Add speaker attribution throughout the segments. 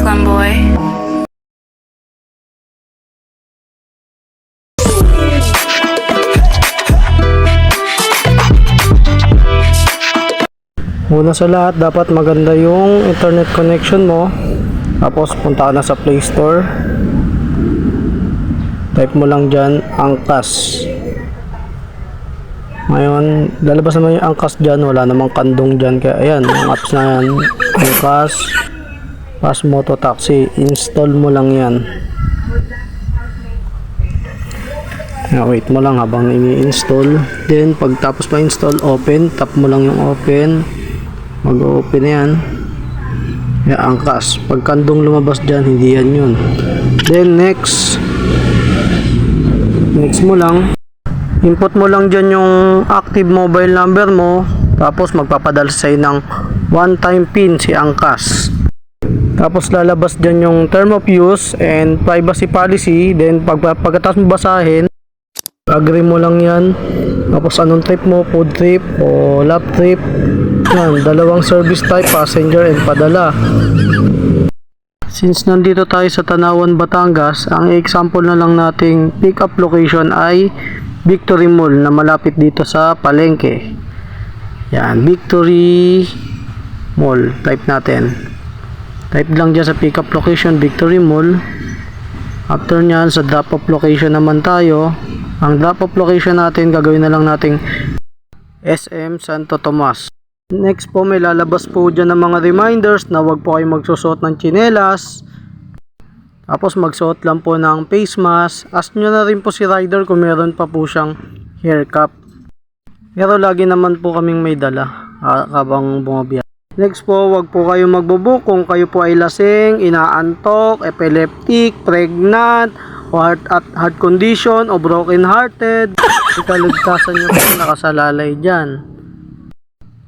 Speaker 1: Cyclone Boy.
Speaker 2: Una sa lahat, dapat maganda yung internet connection mo. Tapos punta ka na sa Play Store. Type mo lang dyan, Angkas. Ngayon, lalabas naman yung Angkas dyan. Wala namang kandong dyan. Kaya ayan, yung apps na yan. Angkas, Fast Moto Taxi. Install mo lang yan. Wait mo lang habang ini-install. Then, pagtapos pa-install, open. Tap mo lang yung open. Mag-open na yan. Angkas. Pag kandong lumabas dyan, hindi yan yun. Then next mo lang, input mo lang dyan yung active mobile number mo. Tapos magpapadala sa'yo ng one-time pin si Angkas. Tapos lalabas dyan yung term of use and privacy policy. Then pagkatapos mo basahin, agree mo lang yan. Tapos anong trip mo, food trip o lap trip. Yan, dalawang service type, passenger and padala. Since nandito tayo sa Tanawan, Batangas, ang example na lang nating pick up location ay Victory Mall na malapit dito sa Palengke. Yan, Victory Mall. Type natin. Type lang dyan sa pick up location, Victory Mall. After nyan, sa drop off location naman tayo. Ang drop off location natin, gagawin na lang nating SM Santo Tomas. Next po, may lalabas po dyan ng mga reminders na wag po kayo magsusuot ng tsinelas. Tapos magsuot lang po ng face mask. Ask nyo na rin po si rider kung meron pa po siyang hair cap. Pero lagi naman po kaming may dala habang bumabiyahe. Next po, wag po kayo magbo-book kung kayo po ay lasing, inaantok, epileptic, pregnant, o heart condition, o broken hearted. Ikaligtasan nyo po, nakasalalay dyan.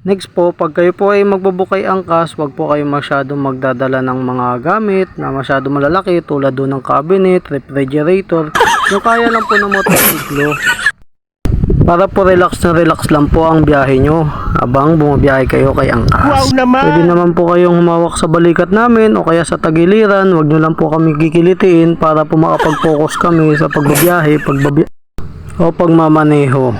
Speaker 2: Next po, pag kayo po ay magbo-book kay Angkas, wag po kayo masyadong magdadala ng mga gamit na masyadong malalaki tulad doon ng cabinet, refrigerator. Yung kaya lang po ng motorsiklo. Para po relax na relax lang po ang biyahe nyo habang bumabiyahe kayo kay Angkas. Wow naman! Pwede naman po kayong humawak sa balikat namin o kaya sa tagiliran. Wag nyo lang po kami kikilitiin para po makapag-focus kami sa pagbabiyahe, o pagmamaneho.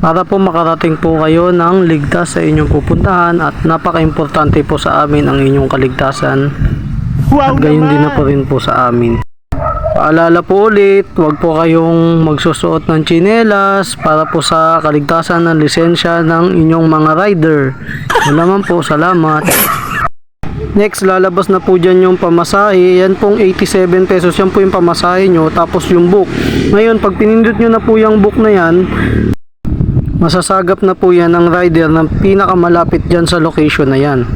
Speaker 2: Para po makarating po kayo ng ligtas sa inyong pupuntahan at napaka-importante po sa amin ang inyong kaligtasan. Wow, at gayon din na po rin po sa amin. Paalala po ulit, huwag po kayong magsusuot ng tsinelas para po sa kaligtasan ng lisensya ng inyong mga rider. Wala man po, salamat. Next, lalabas na po dyan yung pamasahe. Yan pong 87 pesos. Yan po yung pamasahe nyo. Tapos yung book. Ngayon, pag pinindot nyo na po yung book na yan, masasagap na po yan ng rider na pinakamalapit dyan sa location na yan.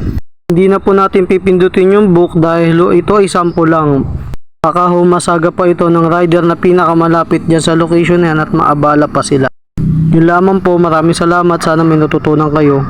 Speaker 2: Hindi na po natin pipindutin yung book dahil ito ay sample lang. Baka masagap pa ito ng rider na pinakamalapit dyan sa location na yan at maabala pa sila. Yun lamang po, maraming salamat. Sana may natutunan kayo.